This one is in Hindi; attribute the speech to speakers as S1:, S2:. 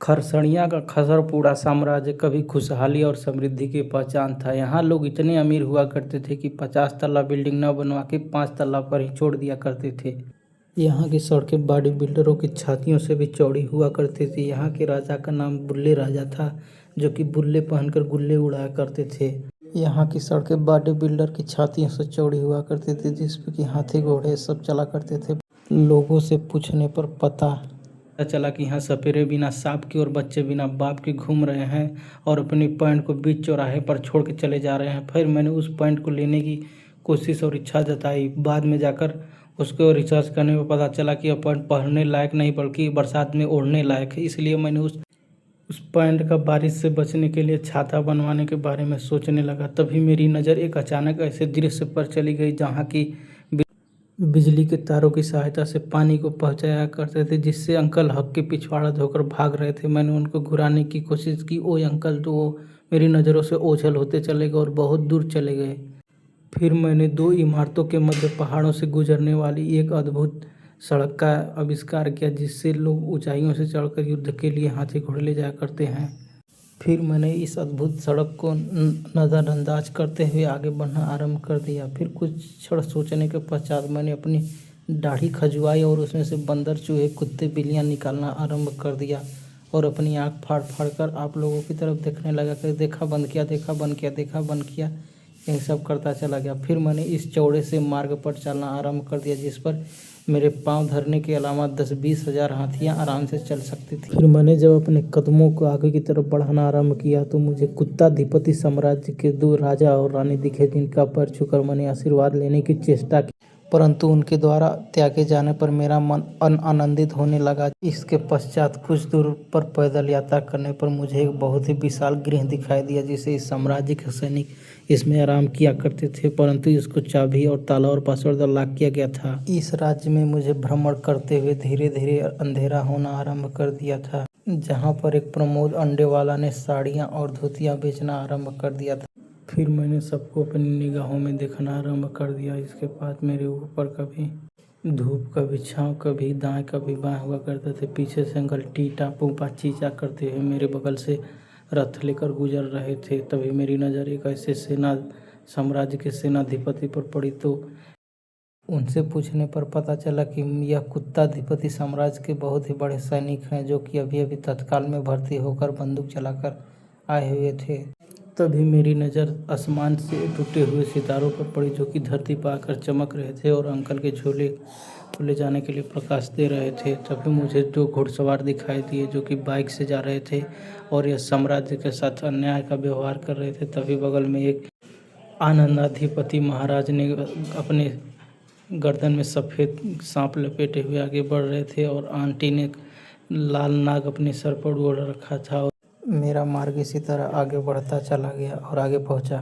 S1: खरसड़िया का खसरपुरा साम्राज्य कभी खुशहाली और समृद्धि की पहचान था। यहाँ लोग इतने अमीर हुआ करते थे कि 50 तल्ला बिल्डिंग न बनवा के 5 तल्ला पर ही छोड़ दिया करते थे। यहाँ की सड़कें बॉडी बिल्डरों की छातियों से भी चौड़ी हुआ करती थी। यहाँ के राजा का नाम बुल्ले राजा था, जो कि बुल्ले पहनकर गुल्ले उड़ाया करते थे। यहाँ की सड़कें बॉडी बिल्डर की छातियों से चौड़ी हुआ करती थी, जिस पर कि हाथी घोड़े सब चला करते थे। लोगों से पूछने पर पता चला कि यहाँ सपेरे बिना सांप के और बच्चे बिना बाप के घूम रहे हैं और अपनी पैंट को बीच चौराहे पर छोड़ के चले जा रहे हैं। फिर मैंने उस पैंट को लेने की कोशिश और इच्छा जताई। बाद में जाकर उसको रिसर्च करने में पता चला कि यह पैंट पहनने लायक नहीं बल्कि बरसात में ओढ़ने लायक है। इसलिए मैंने उस पैंट का बारिश से बचने के लिए छाता बनवाने के बारे में सोचने लगा। तभी मेरी नज़र एक अचानक ऐसे दृश्य पर चली गई जहाँ की बिजली के तारों की सहायता से पानी को पहुंचाया करते थे, जिससे अंकल हक के पिछवाड़ा धोकर भाग रहे थे। मैंने उनको घुराने की कोशिश की। ओ अंकल, तो वो मेरी नज़रों से ओझल होते चले गए और बहुत दूर चले गए। फिर मैंने 2 इमारतों के मध्य पहाड़ों से गुजरने वाली एक अद्भुत सड़क का आविष्कार किया, जिससे लोग ऊंचाइयों से चढ़कर युद्ध के लिए हाथी घोड़े ले जाया करते हैं। फिर मैंने इस अद्भुत सड़क को नज़रअंदाज करते हुए आगे बढ़ना आरंभ कर दिया। फिर कुछ क्षण सोचने के पश्चात मैंने अपनी दाढ़ी खजुआई और उसमें से बंदर, चूहे, कुत्ते, बिल्लियाँ निकालना आरंभ कर दिया और अपनी आँख फाड़ फाड़ कर आप लोगों की तरफ देखने लगा कि देखा बंद किया, देखा बंद किया, देखा बंद किया, यही सब करता चला गया। फिर मैंने इस चौड़े से मार्ग पर चलना आरंभ कर दिया, जिस पर मेरे पाँव धरने के अलावा 10-20 हज़ार हाथियाँ आराम से चल सकती थी। फिर मैंने जब अपने कदमों को आगे की तरफ बढ़ाना आरंभ किया तो मुझे कुत्ताधिपति साम्राज्य के 2 राजा और रानी दिखे, जिनका पैर छूकर मैंने आशीर्वाद लेने की चेष्टा की, परंतु उनके द्वारा त्यागे जाने पर मेरा मन आनंदित होने लगा। इसके पश्चात कुछ दूर पर पैदल यात्रा करने पर मुझे एक बहुत ही विशाल गृह दिखाई दिया, जिसे इस साम्राज्य के सैनिक इसमें आराम किया करते थे, परंतु इसको चाबी और ताला और पासवर्ड लॉक किया गया था। इस राज्य में मुझे भ्रमण करते हुए धीरे धीरे अंधेरा होना आरंभ कर दिया था, जहाँ पर एक प्रमोद अंडे वाला ने साड़ियाँ और धोतियाँ बेचना आरंभ कर दिया था। फिर मैंने सबको अपनी निगाहों में देखना आरंभ कर दिया। इसके बाद मेरे ऊपर कभी धूप, कभी छाँव, कभी दाएं, कभी बाएं हुआ करते थे। पीछे से अंकल टीटा पुपा चीचा करते हुए मेरे बगल से रथ लेकर गुजर रहे थे। तभी मेरी नज़र एक ऐसे साम्राज्य के सेनाधिपति पर पड़ी, तो उनसे पूछने पर पता चला कि यह कुत्ताधिपति साम्राज्य के बहुत ही बड़े सैनिक हैं, जो कि अभी अभी तत्काल में भर्ती होकर बंदूक चलाकर आए हुए थे। तभी मेरी नज़र आसमान से टूटे हुए सितारों पर पड़ी, जो कि धरती पर आकर चमक रहे थे और अंकल के झोले को ले जाने के लिए प्रकाश दे रहे थे। तभी मुझे 2 घुड़सवार दिखाई दिए, जो कि बाइक से जा रहे थे और यह साम्राज्य के साथ अन्याय का व्यवहार कर रहे थे। तभी बगल में एक आनंदाधिपति महाराज ने अपने गर्दन में सफ़ेद सांप लपेटे हुए आगे बढ़ रहे थे और आंटी ने लाल नाग अपने सर पर ओढ़ रखा था। मेरा मार्ग इसी तरह आगे बढ़ता चला गया और आगे पहुंचा।